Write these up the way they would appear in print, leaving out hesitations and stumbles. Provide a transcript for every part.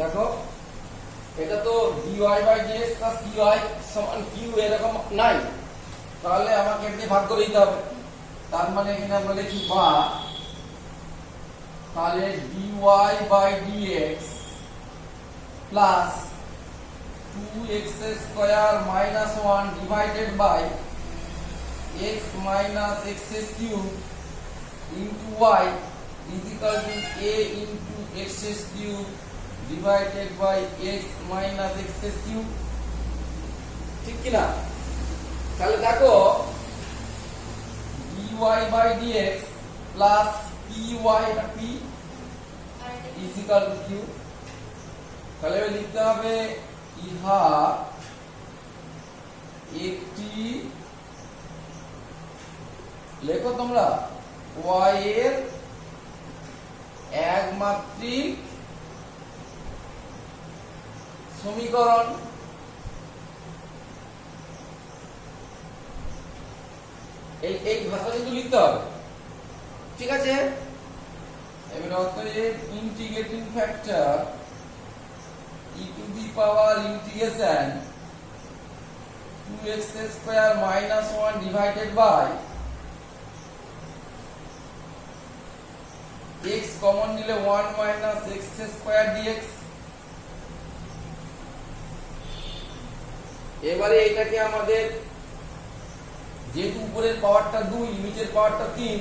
দেখো এটা তো dy by dx plus dy সমান q এরকম নাই, তাহলে আমাকে এমনি ভাগ করে দিতে হবে। তার মানে এখানে আমরা লিখি বা, তাহলে dy by dx plus 2x square minus 1 divided by x minus x cube into y is equal to a into x cube divided by x minus x cube, ঠিক কি না? তাহলে দেখো dy by dx plus py এটা p is equal to q, তাহলে লিখতে হবে ইহা একটি, লেখো তোমরা, y এর একমাত্রিক সমীকরণ। এই ভাষা কিন্তু লিখতে হবে, ঠিক আছে? এবার অতএব integrating factor e to the power integration 2x square minus 1 divided by x common নিলে 1 মাইনাস x স্কয়ার dx। এবারে এটাকে আমাদের যেহেতু উপরের পাওয়ারটা 2 নিচের পাওয়ারটা 3,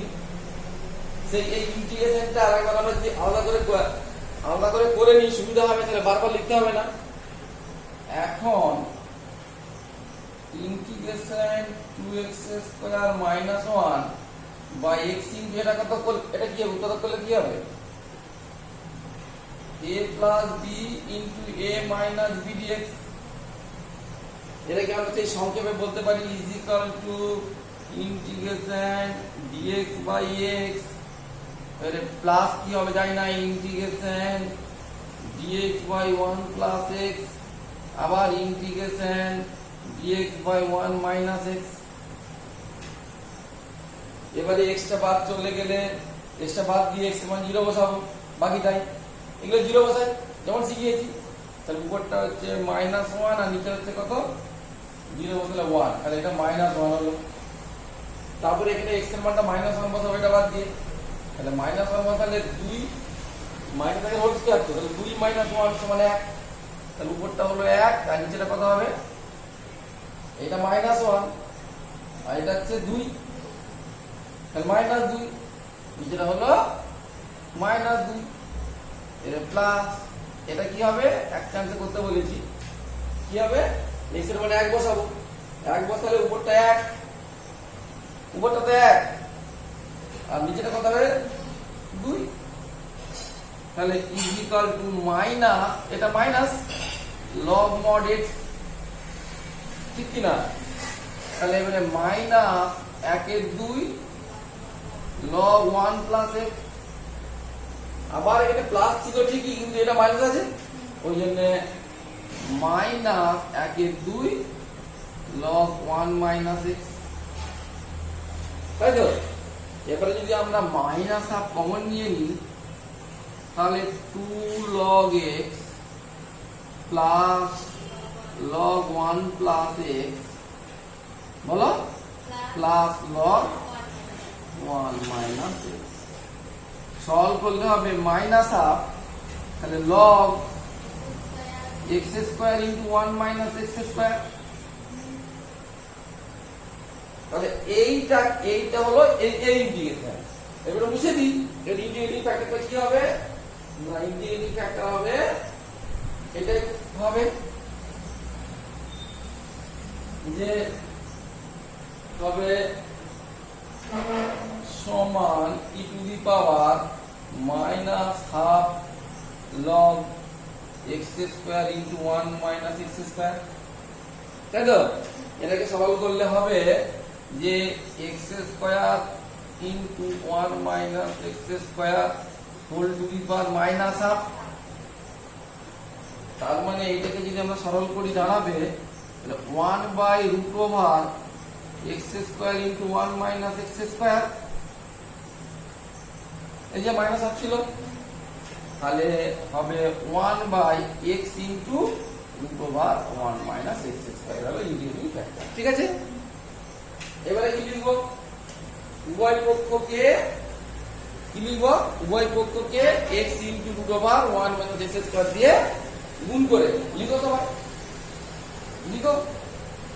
সেই এই ইন্টিগ্রেশনটা আরেকবার আমরা যদি আলাদা করে করে নিই সুবিধা হবে, তাহলে বারবার লিখতে হবে না। এখন integration 2x square minus 1 by x into এটা কত, এটা কি হবে, কত করলে কি হবে, a plus b into a minus b dx। এটাকে আমরা সেই সংক্ষেপে বলতে পারি is equal to integration dx by x, এর প্লাস কি হবে জানি না, integration dx by 1 plus x, আবার integration dx by 1 minus x। এবারে x টা বাদ চলে গেলে x টা বাদ দিয়ে x সমান 0 বসাবো, বাকিটাই এগুলো 0 বসাই যেমন শিখিয়েছি। তাহলে উপরটা হচ্ছে -1 আর নিচে হচ্ছে কত, 0 বসালে 1, তাহলে এটা -1 হলো। তারপরে এখানে x এর মানটা -1 বসাবো এটা বাদ দিয়ে, তাহলে -1 বসালে 2 মাইনাস এর হোল স্কয়ার, তো তাহলে 2 - 1 সমান 1, তাহলে উপরটা হলো 1 আর নিচেটা কত হবে, এটা -1 আর এটা হচ্ছে 2, তাহলে -2, নিচেটা হলো -2, এর প্লাস এটা কি হবে, এক চান্সে করতে বলেছি, কি হবে, x এর মানে 1 বসাবো, 1 বসালে উপরটা 1, উপরটা তো 1 আর নিচেটা কত হবে 2, তাহলে ইজ ইকুয়াল টু মাইনাস, এটা মাইনাস log mod x, ঠিক কি না? তাহলে এবারে মাইনাস 1 এর 2 log 1 প্লাস x, আবার এখানে প্লাস ছিল ঠিকই কিন্তু এটা মাইনাস আছে, ওই জন্য মাইনাস 1 এর 2 log 1 মাইনাস x, তাই তো? এবারে যদি আমরা মাইনাস হাফ কমন নিয়ে নিই তাহলে 2 log x plus log 1 plus x, বলো, plus log 1 minus x, solve করলে হবে মাইনাস হাফ, তাহলে log x square into 1 minus x square. তাহলে এইটা হলো এই ইন্টিগ্রেশন। এবারে মুছে দিই, এর ইন্টিগ্রেটিং ফ্যাক্টরটা কি হবে, না ইন্টিগ্রেটিং ফ্যাক্টর হবে এটা হবে যে হবে সমান e to the power minus half log x square into 1 minus x square, তাই তো? এটাকে সরল করলে হবে যে x square into 1 minus x square whole to the power minus half. তার মানে এইটাকে যদি আমরা সরল করি দাঁড়াবে 1 বাই root over x square into 1 minus x square, এই যে মাইনাস হাফ ছিল তাহলে হবে 1/x into √1 minus x square হবে ইন্টিগ্রেটিং ফ্যাক্টর। ঠিক আছে, এবারে কি লিখব? উভয় পক্ষকে কি লিখব? উভয় পক্ষকে x into √1 minus x square দিয়ে গুণ করে লিখো সবাই, লিখো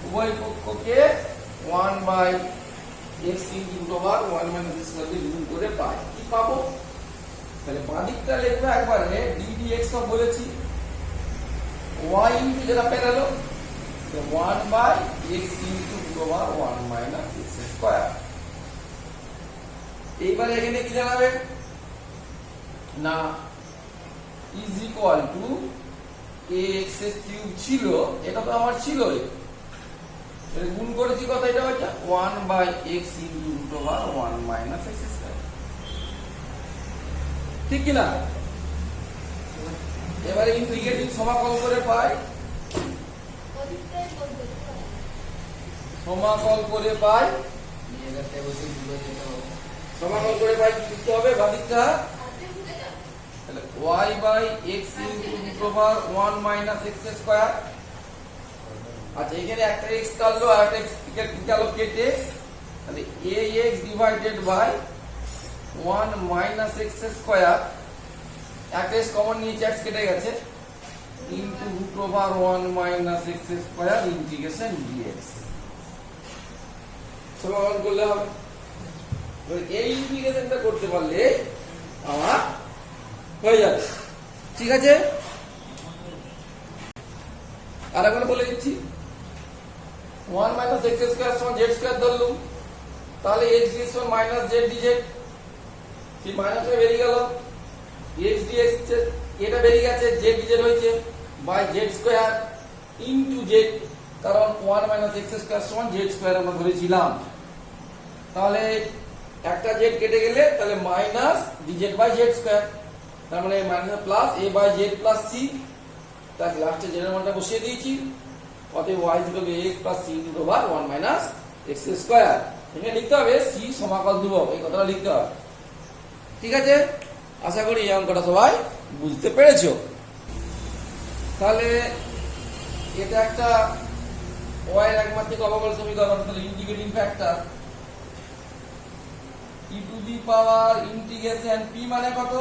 উভয় পক্ষকে 1/x into √1 minus x square দিয়ে গুণ করে পাই। কি পাবো? তাহলে বাঁ দিকটা লিখবো একবারে ddx তো বলেছি, y ইন্টু যেটা পেরালো 1/x into √1 minus x square. এইবারে এখানে কি জানাবে না is equal two ax cube ছিল, এটা তো আমার ছিলই, গুণ করেছি কত? এটা হচ্ছে 1/x into √1 minus x square. ঠিক কি না? এবারে ইন্টিগ্রেটিং সমাকল করে পাই, সমাকল করে পাই, সমাকল করে পাই কি লিখতে হবে? বাদিকটা তাহলে y/x into √1 minus x square. আচ্ছা, এখানে একটা x কাটলো আর একটা x গেল কেটে, তাহলে ax divided by 1 minus x square, একটা x কমন নিয়েছে, x কেটে গেছে, into √1 minus x square integration dx। সমাকলন করলে হবে। এই ইন্টিগ্রেশনটা করতে পারলে আমার হয়ে যাবে। ঠিক আছে, আর একবার বলে দিচ্ছি, 1 মাইনাস x স্কয়ার সমান z স্কয়ার ধরলুম, তাহলে x dx সমান মাইনাস z dz, সেই মাইনাসটা বেরিয়ে গেল, x dx এটা বেরিয়ে গেছে, z dz হয়েছে by z square into z, কারণ 1 মাইনাস x স্কয়ার সমান z স্কয়ার আমরা ধরেছিলাম। তাহলে একটা z কেটে গেলে তাহলে minus dz by z square, তার মানে minus plus a by z plus c, তার লাস্টে z এর মানটা বসিয়ে দিয়েছি, অতএব y equal to ax plus c into √1 minus x square. এখানে লিখতে হবে c সমাকল ধ্রুবক, এই কথাটা লিখতে হবে। ঠিক আছে, আশা করি এই অঙ্কটা সবাই বুঝতে পেরেছো। তাহলে এটা একটা y এর একমাত্রিক অবকলন সমীকরণ, তাহলে integrating factor e to the power integration p মানে কত?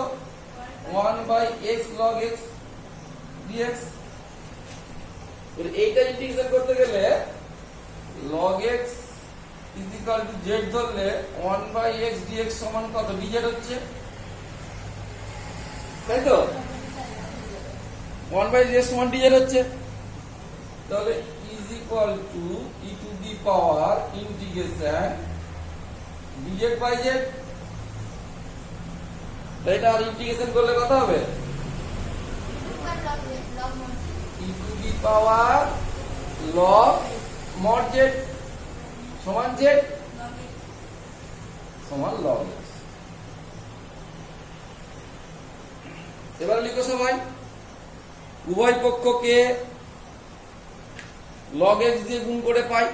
1/x log x dx। এইটা ইন্টিগ্রেশন করতে গেলে log x is equal to z ধরলে 1/x dx সমান কত? dz হচ্ছে, তাই তো? 1/x সমান dz হচ্ছে, তাহলে is equal to e to the power integration dz by z। এটা আর ইন্টিগ্রেশন করলে কত হবে? e to the power log mod z সমান z সমান log x। এবার লিখো সবাই, উভয় পক্ষকে log x দিয়ে গুণ করে পাই।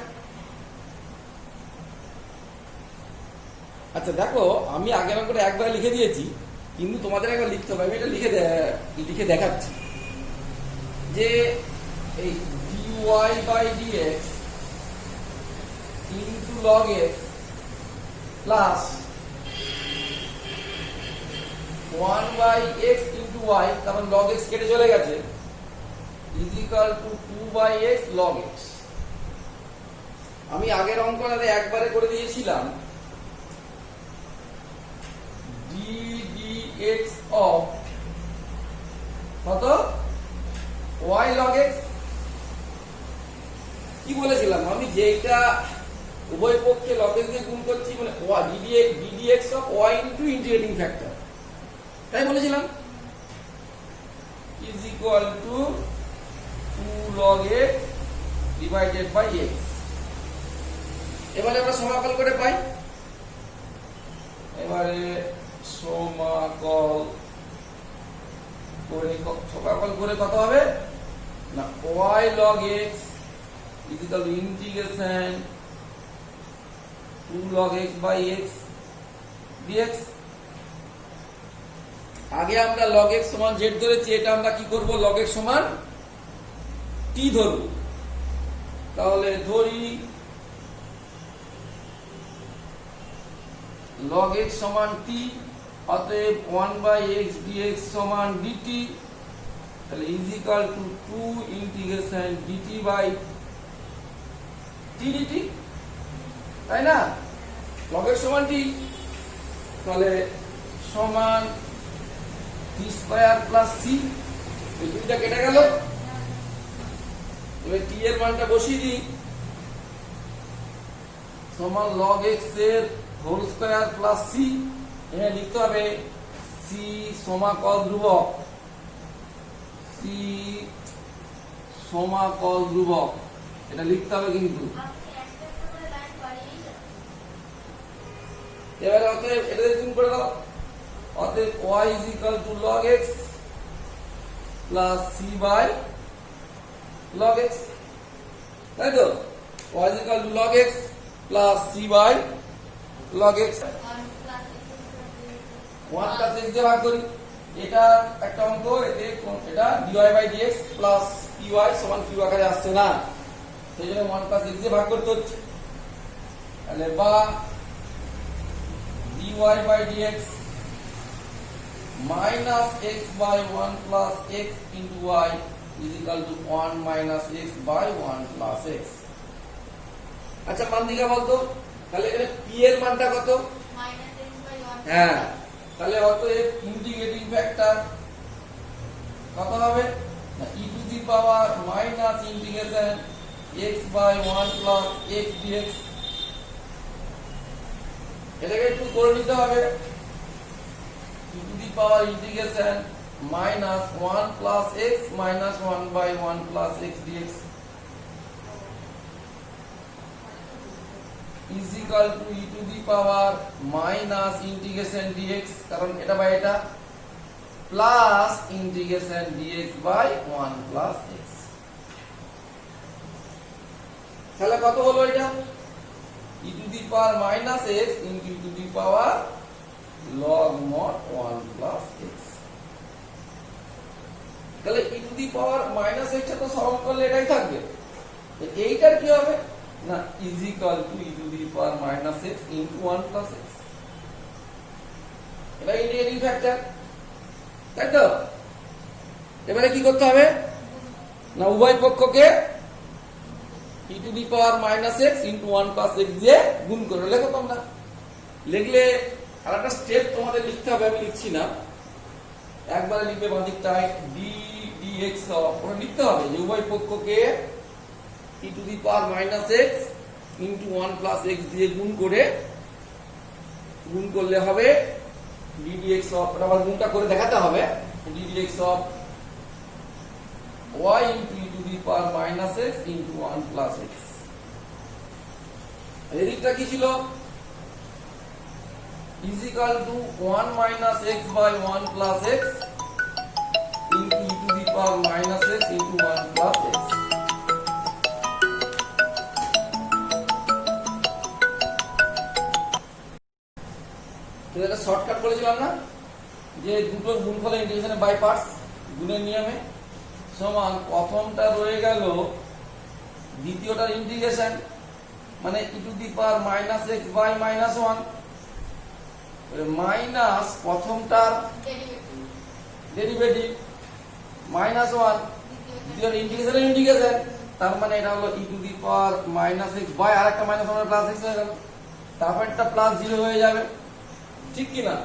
আচ্ছা দেখো, আমি আগের অঙ্কটা একবার লিখে দিয়েছি, কিন্তু তোমাদের একবার লিখতে হবে। আমি এটা লিখে দেখাচ্ছি যে এই dy by dx into log x plus 1/x into y, কারণ log x কেটে চলে গেছে, is equal to 2/x log x। আমি আগের অঙ্কটাতে একবারে করে দিয়েছিলাম ddx of কত? y log x। কি বলেছিলাম আমি? যে এটা উভয় পক্ষে log x দিয়ে গুণ করছি, মানে ddx of y into integrating factor, তাই বলেছিলাম, is equal to 2 log x divided by x। এবারে আমরা সমাকল করে পাই, এবারে সমাকল করে কত হবে না? y log x is equal to integration 2 log x by x dx। আগে আমরা log x সমান z ধরেছি, এটা আমরা কি করব, log x সমান t ধরব। তাহলে ধরি log x সমান t, অতএব 1/x dx সমান dt, তাহলে is equal to 2 integration dt by t dt, তাই না? log x সমান t, তাহলে সমান t স্কয়ার প্লাস c, এই দুইটা কেটে গেল। এবার t এর মানটা বসিয়ে দিই, সমান log x এর হোল স্কয়ার প্লাস c, এখানে লিখতে হবে c সমাকল ধ্রুবক, c সমাকল ধ্রুবক, এটা লিখতে হবে কিন্তু। এবারে অতএব এটা তুমি করে দাও, অতএব y is equal to log x plus c by log x, তাই তো? y is equal to log x plus c by log x, 1 plus x দিয়ে ভাগ করি, এটা একটা অঙ্ক, এটা dy by dx plus py সমান q আকারে আসছে না, সেই জন্য 1 plus x দিয়ে ভাগ করতে হচ্ছে। তাহলে বা dy by dx minus x by 1 plus x into y is equal to 1 minus x by 1 plus x। আচ্ছা মান দিকে বলতো, তাহলে এখানে p এর মানটা কত? হ্যাঁ, তাহলে অতএব ইন্টিগ্রেটিং ফ্যাক্টর কত হবে? e to the power minus integration x by 1 plus x dx, এটাকে একটু করে নিতে হবে, e to the power integration minus 1 plus x minus 1 by 1 plus x dx is equal to e to the power minus integration dx, কারণ এটা by এটা, plus integration dx by 1 plus x। তাহলে কত হলো এটা? e to the power minus x into e to the power log mod 1 plus x। তাহলে e to the power minus x টা তো সরল করলে এটাই থাকবে, এইটার কি হবে না, is equal to e to the power minus x into 1 plus x, এটা ইন্টিগ্রেটিং ফ্যাক্টর, তাই তো? এবারে কি করতে হবে না, উভয় পক্ষকে e to the power minus x into 1 plus x দিয়ে গুণ করে লেখো তোমরা। লিখলে আরেকটা স্টেপ তোমাদের লিখতে হবে, আমি লিখছি না, একবারে লিখবে বাঁ দিকটায় d dx, ওটা লিখতে হবে যে উভয় পক্ষকে e to the power minus x into 1 plus x দিয়ে গুণ করলে হবে d dx of, এটা আবার গুণটা করে দেখাতে হবে, d dx of y into e to the power minus x into 1 plus x। এদিকটা কি ছিল? is equal to 1 minus x by 1 plus x into e to the power minus x into 1 plus x। তো এটা shortcut বলেছিলাম না, যে দুটো গুণফলের ইন্টিগ্রেশনে by parts গুণের নিয়মে, সমান প্রথমটা রয়ে গেল দ্বিতীয়টার ইন্টিগ্রেশন, মানে e to the power minus x by minus 1 minus প্রথমটার ডেরিভেটিভ মাইনাস 1, দ্বিতীয় ইন্টিগ্রেশন, তার মানে এটা হলো e to the power minus x by আরেকটা মাইনাস 1 প্লাস x হয়ে গেল, তারপর একটা প্লাস 0 হয়ে যাবে, ঠিক কি না?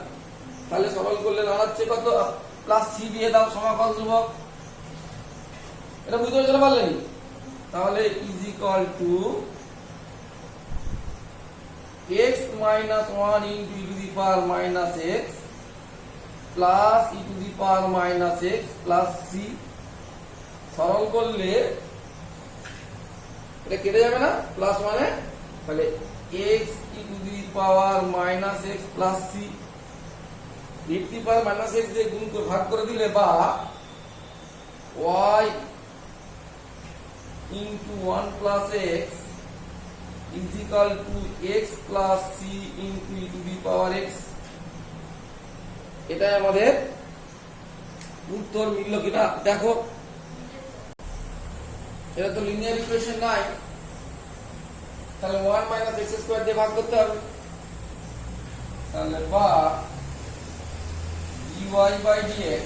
তাহলে সরল করলে দাঁড়াচ্ছে কত, প্লাস c দিয়ে দাও সমাকল ধ্রুবক, এটা বুঝতে পারলেন? তাহলে is equal to x minus 1 into e to the power minus x plus e to the power minus x plus c, সরল করলে এটা কেটে যাবে না, প্লাস মানে, তাহলে x e to the power minus x plus c, e to the power minus x দিয়ে গুণ করে ভাগ করে দিলে, বা y into 1 plus x is equal to x plus c into e to the power x, এটাই আমাদের উত্তর মিলল কিনা দেখো। এটা তো লিনিয়ার ইকুয়েশন নাই, তাহলে 1 মাইনাস এক্স স্কোয়ার দিয়ে ভাগ করতে হবে। তাহলে বা dy by dx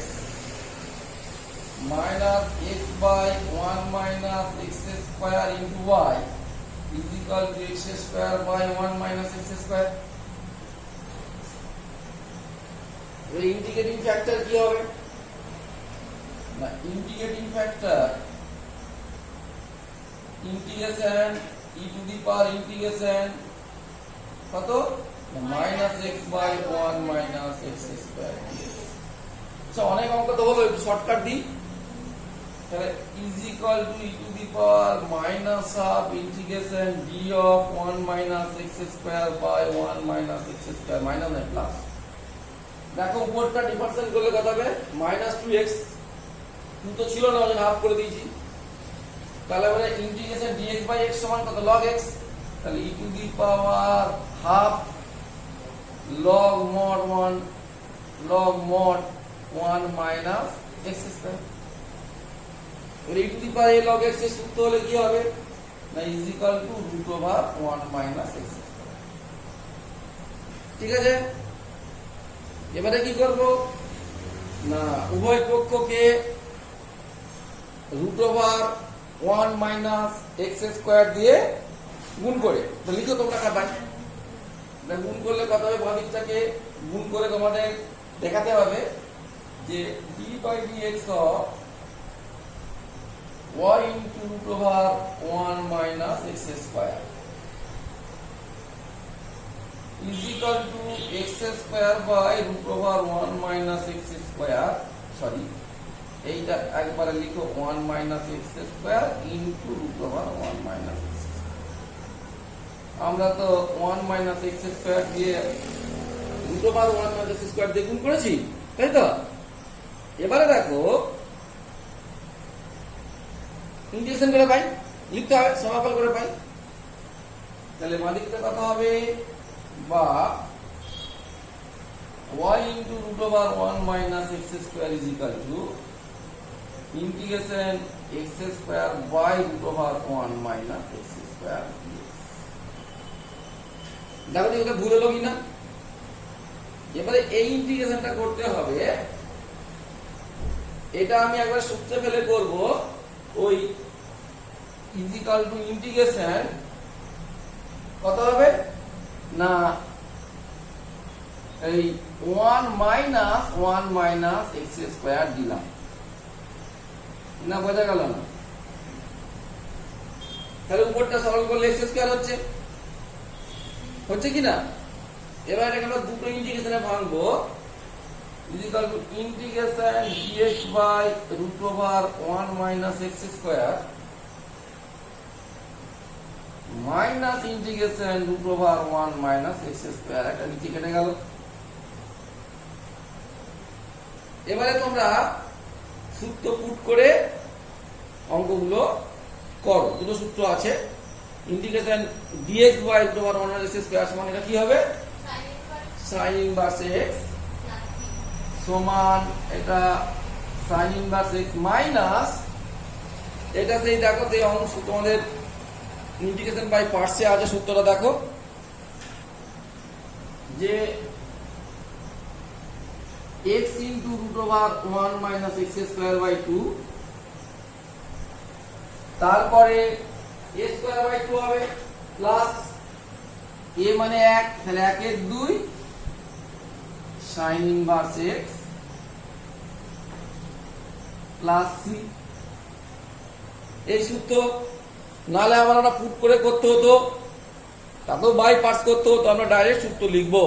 minus x by 1 minus x square into y is equal to x square by 1 minus x square. এর ইন্টিগ্রেটিং ফ্যাক্টর কি হবে না, integrating factor integration e to the power integration কত minus x by 1 minus x square. আচ্ছা অনেক অঙ্ক তো হলো, একটু শর্টকাট দিই। তাহলে is equal to e to the power minus half integration d of 1 minus x square by 1 minus x square minus না প্লাস। দেখো উপরটা ডিফারেন্সিয়েট করলে কত হবে মাইনাস 2x, 2 তো ছিল না, ওই হাফ করে দিয়েছি। তাহলে আমরা ইন্টিগ্রেশন dx বাই x সমান কত log x, তাহলে e to the power half log mod 1 minus x square. এর e to the power log x এর সূত্র হলে কি হবে না is equal to root over 1 minus x square. ঠিক আছে, এবারে কি করব না উভয় পক্ষকে root over 1 minus x square দিয়ে গুণ করে, তো লিখো তোমরা খাতায়। গুণ করলে কত হবে, বাঁ দিকটাকে গুণ করে তোমাদের দেখাতে হবে যে d by dx of y into root over 1 minus x square is equal to x square by root over 1 minus x square, sorry এইটা একবারে লিখো 1 minus x square into root over 1 minus x. আমরা তো 1 minus x square দিয়ে root over 1 minus x square দিয়ে গুণ করেছি, তাই তো? এবারে দেখো ইন্টিগ্রেশন করে পাই, লিখতে হবে সমাকল করে পাই। তাহলে বাঁদিকটা কত হবে বা y into root over 1 minus x square is equal to integration x square by root over 1 minus x square. দেখো এটা ভুল হলো কিনা। এবারে এই ইন্টিগ্রেশনটা করতে হবে, এটা আমি একবার সূত্রে ফেলে করব, ওই ইজ ইকুয়াল টু ইন্টিগ্রেশন কত হবে না এই 1 মাইনাস এক্স স্কোয়ার দিলাম না, বোঝা গেল না? তাহলে উপরটা সরল করলে এক্স স্কোয়ার হচ্ছে কি না? এবার এটাকে আমরা দুটো ইন্টিগ্রেশনে ভাঙবো, is equal to integration dx by root over 1 minus x square minus integration root over 1 minus x square. একটা নিচে কেটে গেল। এবারে তোমরা সূত্র পুট করে অঙ্কগুলো করো। দুটো সূত্র আছে, integration dx by root over 1 minus x square সমান এটা কি হবে sin ইনভার্স x সমান এটা sin ইনভার্স x মাইনাস এটা সেই দেখো এই অংশ তোমাদের ইন্টিগ্রেশন বাই পার্টসে আছে, সূত্রটা দেখো যে x into root over 1 minus x square by 2, তারপরে a স্কোয়ার বাই 2 হবে প্লাস a মানে 1, তাহলে 1 এর 2 sin inverse x plus c। এই সূত্র নালে আমরা পুট করে করতে হতো, তাতেও বাই পার্টস করতে হতো, আমরা ডাইরেক্ট সূত্র লিখবো।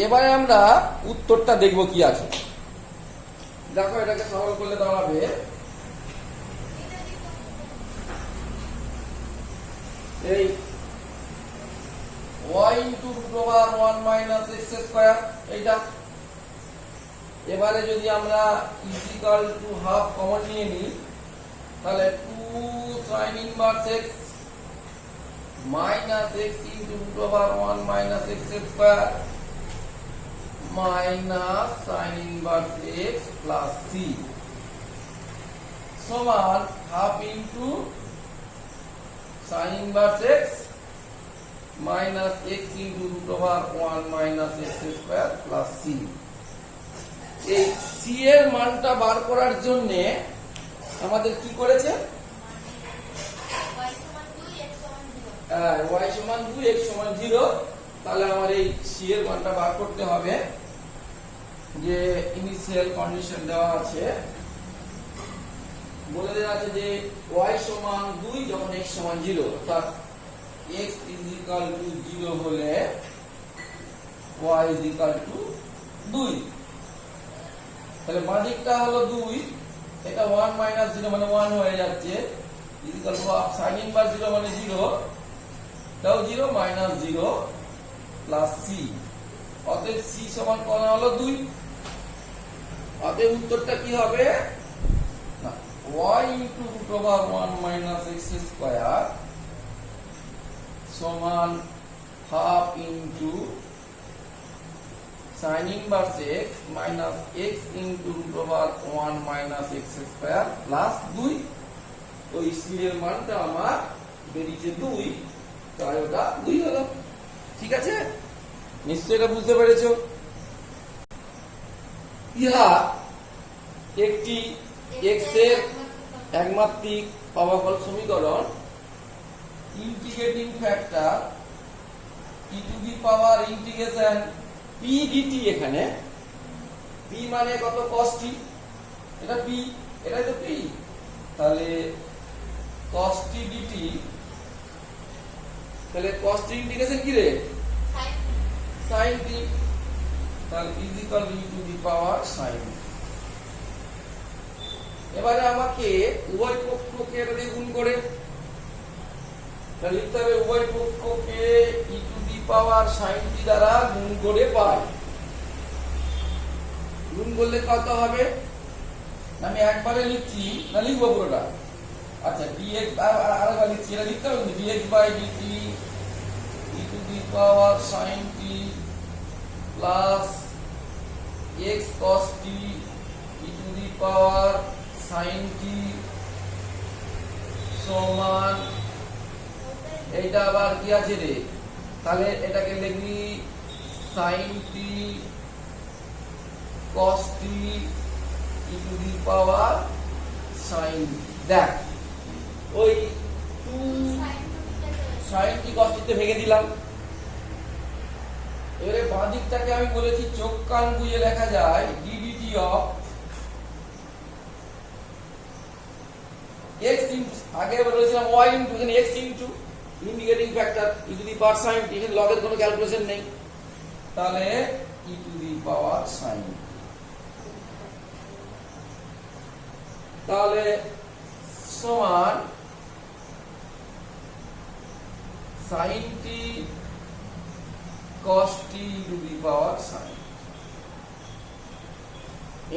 এবারে আমরা উত্তরটা দেখব কি আছে। দেখো এটাকে সরল করলে দাঁড়াবে এই y into root over 1 minus x square এইটা। এবারে যদি আমরা is equal to half common নিয়ে নিই, তাহলে 2 sin inverse x minus x into root over 1 minus x square minus sine inverse x plus C সমান half into sine inverse x minus x into root over 1 minus x square plus C. এই C এর মানটা বার করার জন্য আমাদের কি করেছে, y সমান 2 x সমান 0। তাহলে আমার এই সি এর মানটা বার করতে হবে। যে ইনিশিয়াল কন্ডিশন দেওয়া আছে, বলে দেওয়া আছে যে y সমান 2 যখন x সমান 0, অর্থাৎ x ইজ ইকুয়াল টু 0 হলে y ইজ ইকুয়াল টু 2। তাহলে বাঁ দিকটা হলো 2, এটা 1 মাইনাস 0 মানে 1 হয়ে যাচ্ছে, is equal two sin inverse 0 মানে 0, তাও 0 মাইনাস 0 প্লাস সি। অতএব সি সমান কত হলো 2। অতএব উত্তরটা কি হবে না, y into root over 1 minus x square সমান half into sin inverse x minus x into root over 1 minus x square plus 2। ওই সি এর মানটা আমার বেরিয়েছে 2, তাই ওটা 2 হলো। ঠিক আছে, নিশ্চয়ই এটা বুঝতে পেরেছো। ইহা একটি x এর একমাত্রিক অবকল সমীকরণ। Integrating factor e to the power integration p dt, এখানে p মানে কত cos t, এটা p, এটাই তো p। তাহলে cos t dt, তাহলে cos t ইন্টিগ্রেশন কি রে, sin t, তাহলে is equal to e to the power sin। এবারে আমাকে উভয় পক্ষকে এটা দিয়ে গুণ করে তাহলে লিখতে হবে উভয় পক্ষকে e to the power sin t দ্বারা গুণ করে পাই। গুণ করলে কত হবে, আমি একবারে লিখছি না লিখবো পুরোটা। আচ্ছা dx আরেকবার লিখছি, এটা লিখতে হবে dx by dt e to the power sin t plus x cos t e to the power sin t সমান, এইটা আবার কি আছে রে, তাহলে এটাকে লিখবি sin t cos t e to the power sin। দেখ ওই 2 sin t cos t তে ভেঙে দিলাম। এবারে বাঁ দিকটাকে আমি বলেছি চোখ কান বুঝে লেখা যায় ddt অফ x ইনটু, আগে বলেছিলাম y ইনটু, এখানে x into integrating factor e to the power sin t, এখানে লগের কোনো ক্যালকুলেশন নেই, তাহলে e to the power sin। তাহলে সমান sin t cos t two the power sin।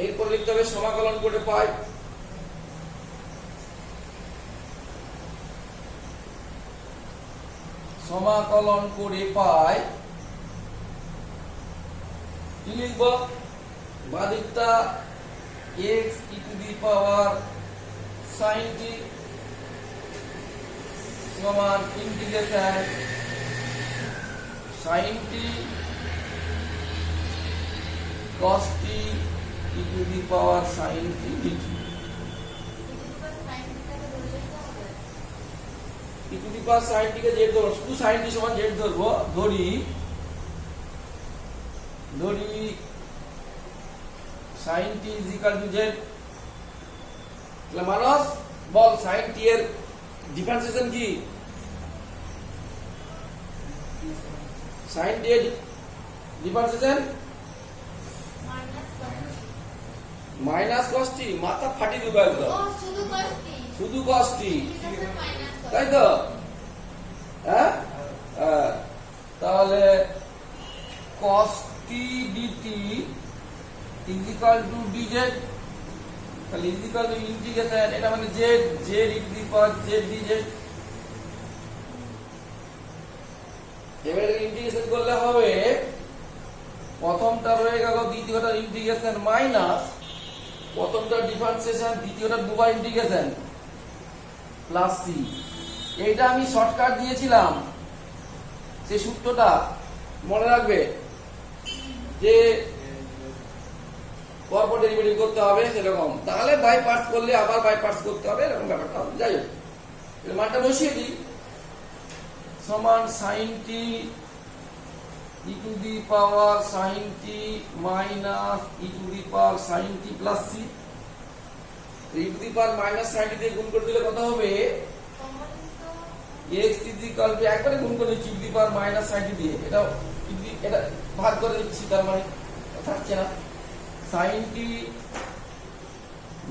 এরপর লিখতে হবে সমাকলন করে পাই, সমাকলন করে পাই কি লিখব, বাঁ দিকটা x e to the power sin t সমান integration sin t cos t e to the power sin t dt। e to the power sin t K z ধরো, শুধু sin t সমান z ধরবো, ধরি sin t is equal to z। তাহলে মানুষ বল sin t এর differentiation কি, sin t এর ডিফারেন্সিয়েশন মাইনাস cos t, মাথা ফাটি দিবে একদম, শুধু cos t, তাই তো? হ্যাঁ, তাহলে cos t dt is equal to dz, তাহলে is equal to ইন্টিগ্রেশন, এটা মানে z e to the power z dz। এবারে ইন্টিগ্রেশন করলে হবে প্রথমটা রয়ে গেল দ্বিতীয়টার ইন্টিগ্রেশন মাইনাস প্রথমটা ডিফারেন্সিয়েশন দ্বিতীয়টা দুবার ইন্টিগ্রেশন প্লাস সি। এইটা আমি শর্টকাট দিয়েছিলাম, সেই সূত্রটা মনে রাখবে যে পরপর ডেরিভেটিভ করতে হবে সেরকম, তাহলে বাই পার্টস করলে আবার বাই পার্টস করতে হবে এরকম ব্যাপারটা হবে। যাই হোক, এর মানটা বসিয়ে দিই, সমান sin t e to the power sin t minus e to the power sin t plus c। e to the power minus sin t দিয়ে গুণ করে দিলে কত হবে? x ইকুয়াল টু একবারে গুণ করে দিচ্ছি e to the power minus sin t দিয়ে, এটা ভাগ করে দিচ্ছি, তার মানে থাকছে না sin t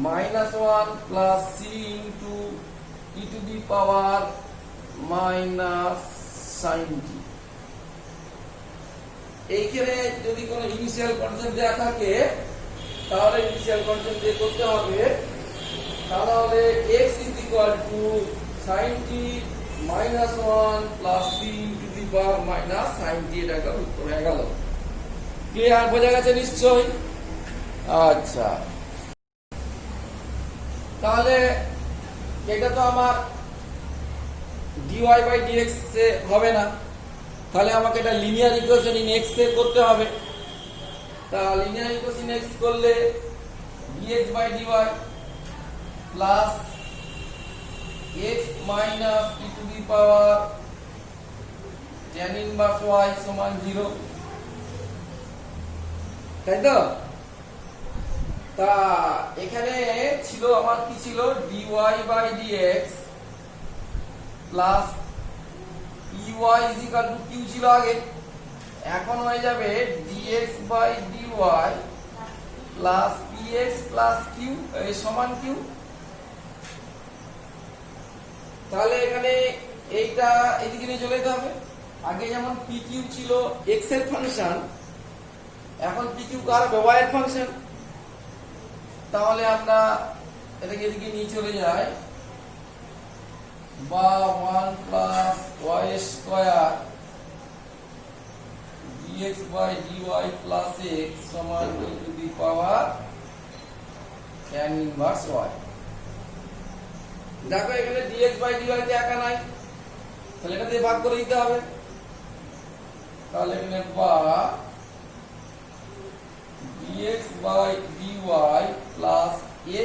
minus 1 plus c into e to the power minus sin t। এইখানে যদি কোনো ইনিশিয়াল কন্ডিশন দেওয়া থাকে তাহলে ইনিশিয়াল কন্ডিশন দিয়ে করতে হবে, তাহলে x is equal to sin t minus 1 plus c into the power minus sin t, এটা একটা উত্তর হয়ে গেল। ক্লিয়ার, বোঝা গেছে নিশ্চয়ই? আচ্ছা, তাহলে এটা তো আমার dy বাই dx এ হবে না, তাহলে আমাকে এটা লিনিয়ার ইকুয়েশন ইন x এ করতে হবে। তা লিনিয়ার ইকুয়েশন x করলে dx by dy plus x minus e to the power tan inverse y সমান 0, তাই তো? তা এখানে ছিল আমার কি ছিল? dy by dx plus ey is equal to q ছিল আগে, এখন হয়ে যাবে dx by dy plus px plus q সমান q। তাহলে এখানে এইটা এদিকে নিয়ে চলে যেতে হবে। আগে যেমন pq ছিল x এর ফাংশন, এখন pq কার y এর ফাংশন, তাহলে আমরা এটাকে এদিকে নিয়ে চলে যাই, বা 1 plus y square dx by dy plus x সমান e to the power tan inverse y। দেখো এখানে dx বাই dy তে একা নাই, তাহলে এটা দিয়ে ভাগ করে দিতে হবে। তাহলে এখানে বা dx by dy plus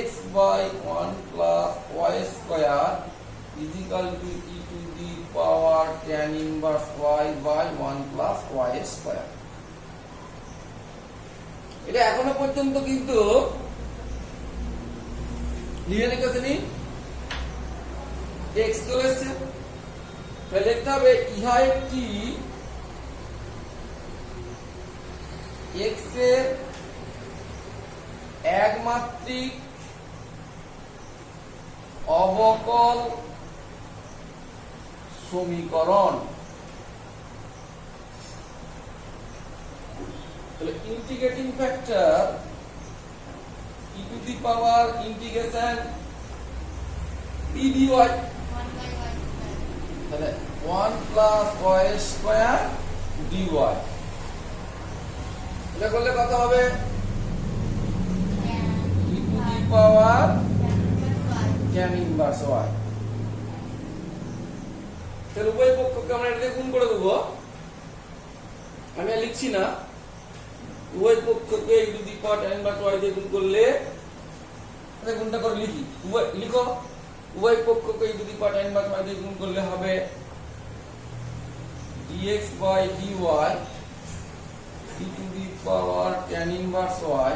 x by 1 plus y square is equal to e to the power tan inverse y by 1 plus y square। এটা এখনো পর্যন্ত কিন্তু লিনিয়ার ইকুয়েশনই x চলে এসেছে, তাহলে লিখতে হবে ইহা একটি x এর একমাত্রিক অবকল সমীকরণ। তাহলে integrating factor e to the power integration p dy, তাহলে 1 প্লাস y স্কয়ার dy, এটা করলে কত হবে? e to the power tan inverse y। তাহলে উভয় পক্ষকে আমরা এটা গুণ করে দেব, আমি আর লিখছি না, উভয় পক্ষকে e to the power tan inverse y দিয়ে গুণ করলে, এটা গুণটা করে লিখি, লিখো উভয় পক্ষকে e to the power tan inverse y দিয়ে গুণ করলে হবে dx by dy e to the power tan inverse y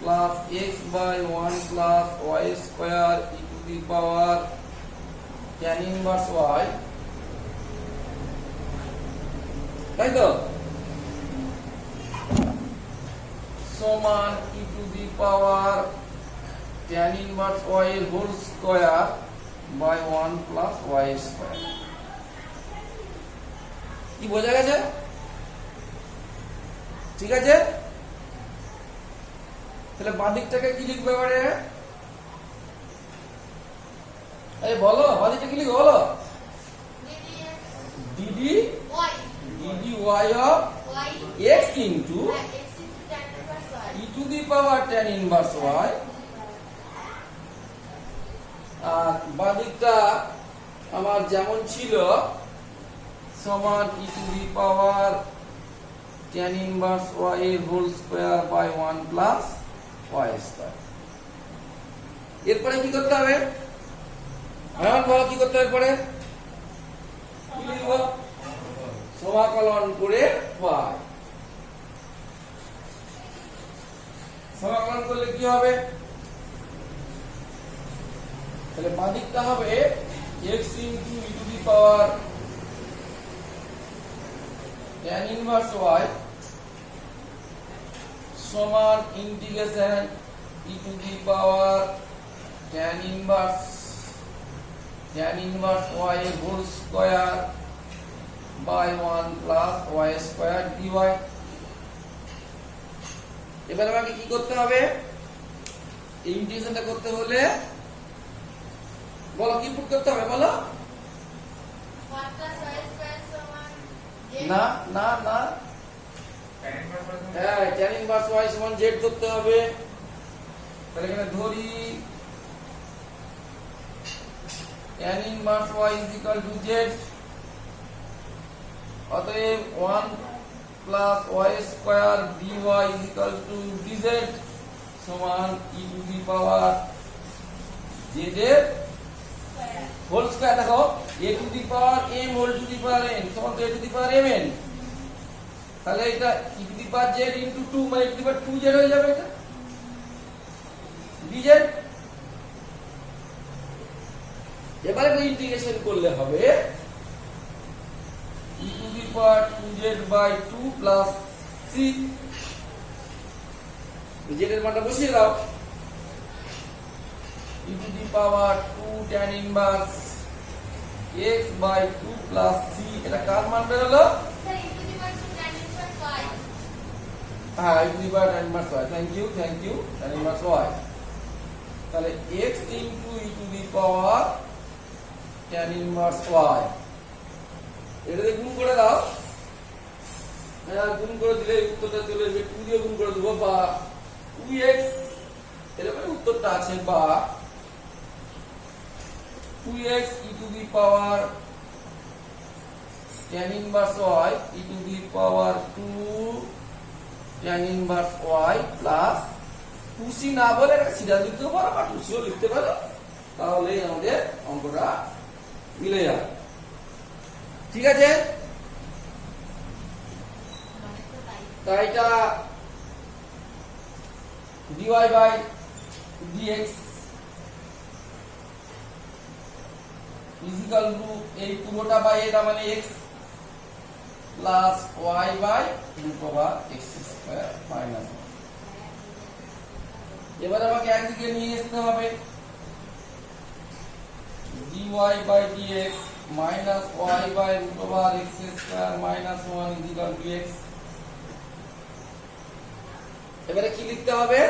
plus x by 1 plus y square e to the power tan inverse y, তাই তো? সমান e to the power tan inverse y এর whole square by 1 plus y square। কি বোঝা গেছে? ঠিক আছে, তাহলে বাঁদিকটাকে কি লিখবে এবারে? আরে বলো বাঁদিকটা কি লিখবে বলো? dd y of into e to the power tan inverse y, আর বাদিকটা আমার যেমন ছিল সমান e to the power tan inverse y এর whole square by 1 plus y square. এরপরে কি করতে হবে? এখন বলো কি করতে হবে? এরপরে কি লিখব? সমাকলন করে y, সমাকলন করলে কি হবে? তাহলে বাদিকটা হবে x into e to the power tan inverse y সমান ইন্টিগ্রেশন e to the power tan inverse y এর whole square by 1 plus y square dy। এবার আমাকে কি করতে হবে? এই ইন্টিগ্রেশনটা করতে হলে বলো কি পুট করতে হবে? বলো। না না না, হ্যাঁ tan ইনভার্স y সমান z করতে হবে। তাহলে এখানে ধরি tan inverse y is equal to z, অতএব 1 plus y square dy is equal to dz সমান e to the power z এর হোল স্কয়ার। দেখো a to the power m whole to the power n সমান a to the power mn, তাহলে এটা e to the power z into 2 মানে e to the power 2z হয়ে যাবে এটা dz। এবারে ইন্টিগ্রেশন করলে হবে e to the power 2z by 2 plus c, z এর মানটা বসিয়ে দাও, e to the power 2 tan inverse x by 2 plus c। এটা কার মান বের হলো? Sir e to the power 2 tan inverse y। হ্যাঁ e to the power tan inverse y, thank you tan inverse y। তাহলে x into e to the power tan inverse y, এটাতে গুণ করে দাও। হ্যাঁ গুণ করে দিলে উত্তরটা চলে আসবে, 2 দিয়ে গুণ করে দেবো বা 2x, এরকম উত্তরটা আছে, বা 2x e to the power tan inverse y e to the power 2 tan inverse y plus 2c না বলে এটা সিধা লিখতে পারো বা 2c ও লিখতে পারো, তাহলে আমাদের অঙ্কটা মিলে যাবে। ঠিক আছে? তাই এটা dy by dx is equal to এই পুরোটা বাই এটা মানে x plus y by root over x square minus. এবার আমাকে একদিকে নিয়ে আসতে হবে dy by dx minus y by root over x square minus 1 is equal to x। এবারে কি লিখতে হবে?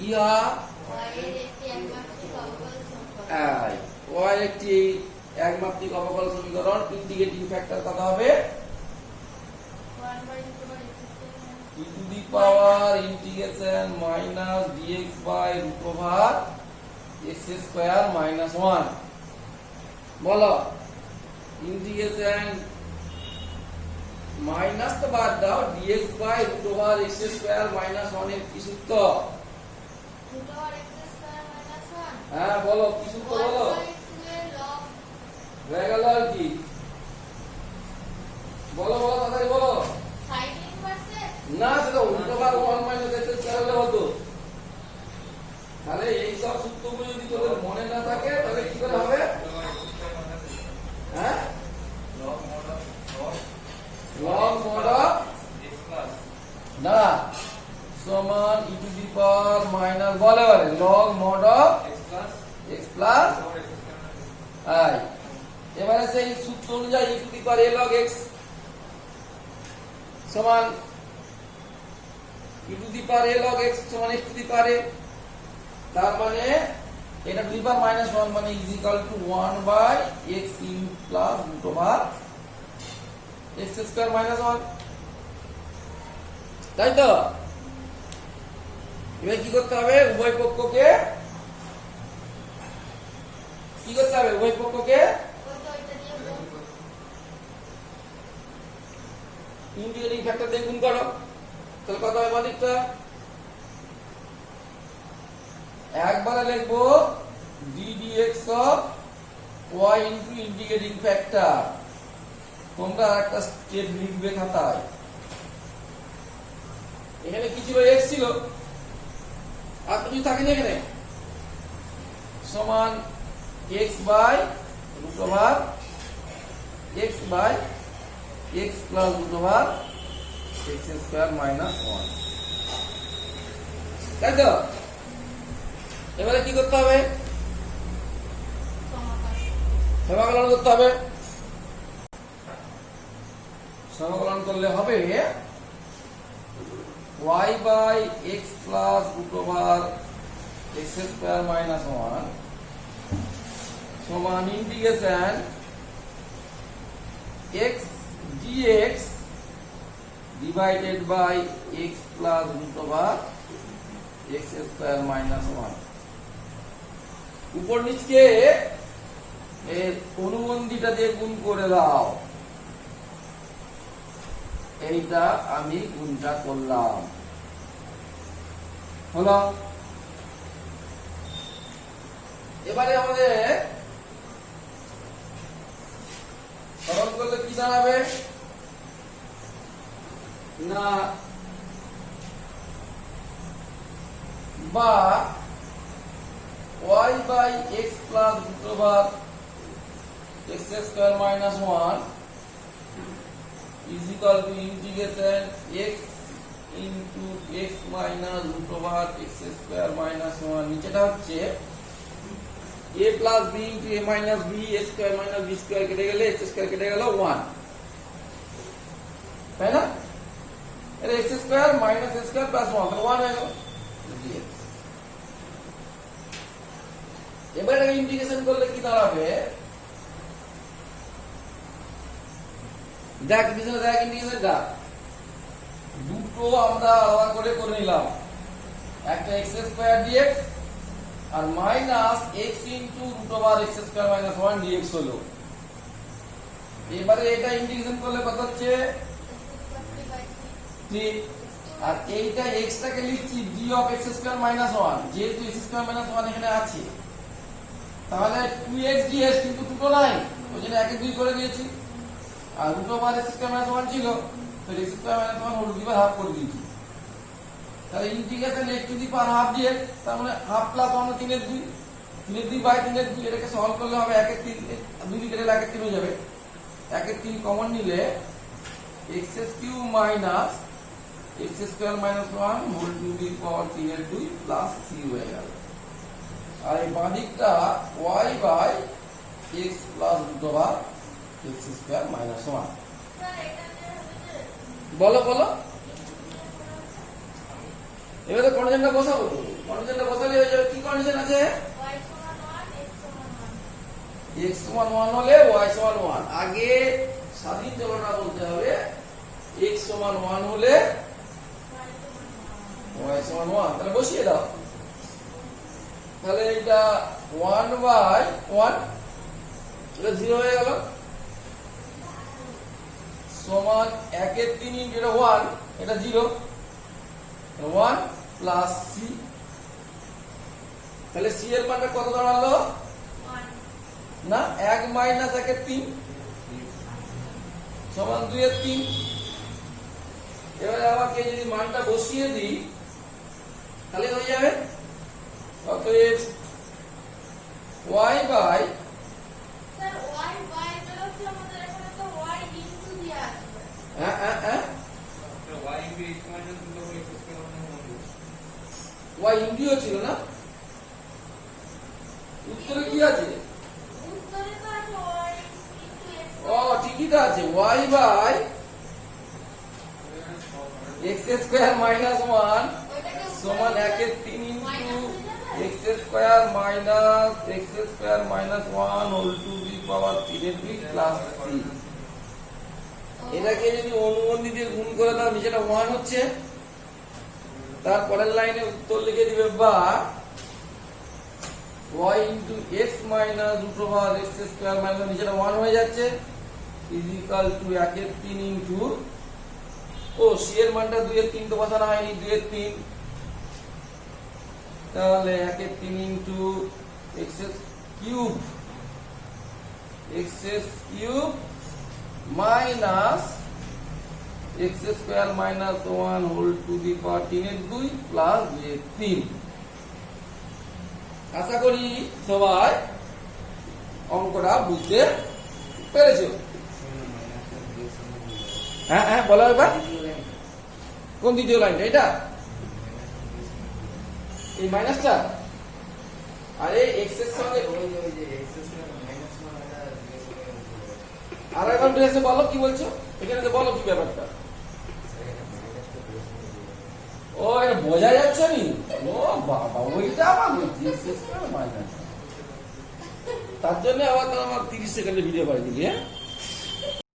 ইহা y একটি একমাত্রিক অবকল সমীকরণ, ইন্টিগ্রেটিং ফ্যাক্টর কত হবে? e to the power integration minus dx by root over x square minus 1। বলো ইন্টিগ্রেশন মাইনাস তো বাদ দাও, dx by root over x square minus 1 এর কি সূত্র? Root over x square minus 1। হ্যাঁ বলো কি সূত্র বলো? হয়ে গেল আর কি? বলো বলো তাড়াতাড়ি বলো। sin ইনভার্স x না সেটা root over 1 minus x square হলে হতো। তাহলে এই সব সূত্রগুলো যদি তোদের মনে না থাকে তাহলে কি করে হবে? হ্যাঁ log mod of না সমান e to the power minus বলে বলে log mod of x plus i। এবারে সেই সূত্র অনুযায়ী e to the power a log x সমান e to the power a log x সমান x to the power a, তার মানে এটা টু দি পাওয়ার মাইনাস 1 মানে is equal to 1 by x in plus root over x square minus 1। তাই তো? এবার কি করতে হবে? উভয় পক্ষকে কি করতে হবে? উভয় পক্ষকে ওই তো ওইটা দিয়ে গুণ। ইন্টিগ্রেটিং ফ্যাক্টর দিয়ে গুণ করো, তাহলে কত হবে বাদিকটা? একবারে লিখবো ddx of y into integrating factor. তোমরা একটা স্টেপ লিখবে খাতায়। এখানে কি ছিল? x ছিল, আর কিছু থাকেনি এখানে, সমান x by root over x by x plus root over x square minus 1। তাই তো? এবারে কি করতে হবে? সমাকলন করতে হবে। সমাকলন করলে হবে y by x plus root over x square minus 1 সমান integration x dx divided by x plus root over x square minus 1। উপর নিচকে এর অনুবন্ধীটা দিয়ে গুণ করে দাও। এইটা আমি গুণটা করলাম, হলো। এবারে আমাদের সরল করলে কি দাঁড়াবে? না বা y by x plus root over x square minus 1 is equal to integration x into x minus root over x square minus 1। নিচেটা হচ্ছে a plus b into a minus b a square minus b square কেটে গেলে x square কেটে গেল 1, তাই না? এটা x square minus a square plus 1 তাহলে 1 হয়ে গেল dx। এবারে ইন্টিগ্রেশন করলে কি দাঁড়াবে? দেখ ইন্টিগ্রেশনটা দুটো আমরা আলাদা করে নিলাম, একটা x স্কয়ার dx আর minus x into root over x square minus 1 dx হলো। এবারে এটা ইন্টিগ্রেশন করলে কত হচ্ছে? 3। আর এইটা x টাকে লিখছি d of x square minus 1, যেহেতু x স্কয়ার মাইনাস 1 এখানে আছে, তাহলে 2x dx কিন্তু দুটো নাই, ওইজন্য একে 2 করে দিয়েছি। আর root over x square minus 1 ছিল, তো x স্কয়ার মাইনাস 1 হোল দিবার হাফ করে দিয়েছি। তাহলে integration x to the power half dx, তার মানে হাফ প্লাস 1 3 এর 2, 3 এর 2 বাই 3 এর 2। এটাকে সলভ করলে হবে 1 এর 3, 2 দিকে গেলে 1 এর 3 হয়ে যাবে। 1 এর 3 কমন নিলে x cube minus x square minus 1 whole to the power 3 এর 2 প্লাস c হয়ে গেল। আর এই বাঁ দিকটা y by x plus root over x square minus 1। Sir এটা দিয়ে হবে যে বলো বলো। এবারে কন্ডিশনটা বসাবো তো। কন্ডিশনটা বসালে হয়ে যাবে। কি কন্ডিশন আছে? y সমান 1 x সমান 1। x সমান 1 হলে y সমান 1। আগে স্বাধীন চলনা বলতে হবে। x সমান 1 হলে y সমান 1। তাহলে বসিয়ে দাও। তাহলে এটা 1 বাই 1 এটা 0 হয়ে গেল, সমান 1 এর 3 ইনটু এটা 1, এটা 0, 1 প্লাস c। তাহলে c এর মানটা কত দাঁড়ালো? 1 না 1 মাইনাস 1 এর 3 সমান 2 এর 3। এবারে আমাকে যদি মানটা বসিয়ে দিই তাহলে হয়ে যাবে অতএব y by sir y y এর হচ্ছে আমাদের এখানে তো y ইনটু দেয়া আছে। y ইন্ডিও ছিল না, উত্তরে কি আছে? উত্তরে তো আছে y ইনটু x। ও ঠিকই তো আছে, y by x square minus 1 ওইটাকে সমান 1 এর 3 into x square minus x square minus 1 whole to the power 3 এর 2 প্লাস c। এটাকে যদি অনুবন্ধী দিয়ে গুণ করে দাও নিচেটা 1 হচ্ছে, তারপরের লাইনে উত্তর লিখে দিবে বা y into x minus root over x square minus নিচেটা 1 হয়ে যাচ্ছে ইজ ইকাল টু 1 এর 3 ইন্টু ও সি এর মানটা 2 এর 3 তো বসানো হয়নি 2 এর 3 তাহলে 1 এর 3 into x cube minus x square minus 1 whole to the power 3 এর 2 প্লাস 2 এর 3। আশা করি সবাই অঙ্কটা বুঝতে পেরেছো। হ্যাঁ হ্যাঁ বলো এবার কোন দ্বিতীয় লাইনটা এটা এই মাইনাসটা আরে এক্স এর সঙ্গে আর এখন এসে বলো কি বলছো এখানে তো বলো কি ব্যাপারটা ও এটা বোঝা যাচ্ছে নি ও বাবা ওইটা আমার মাইনাস তার জন্য আবার আমার 30 সেকেন্ডের ভিডিও বাড়ি দিলি হ্যাঁ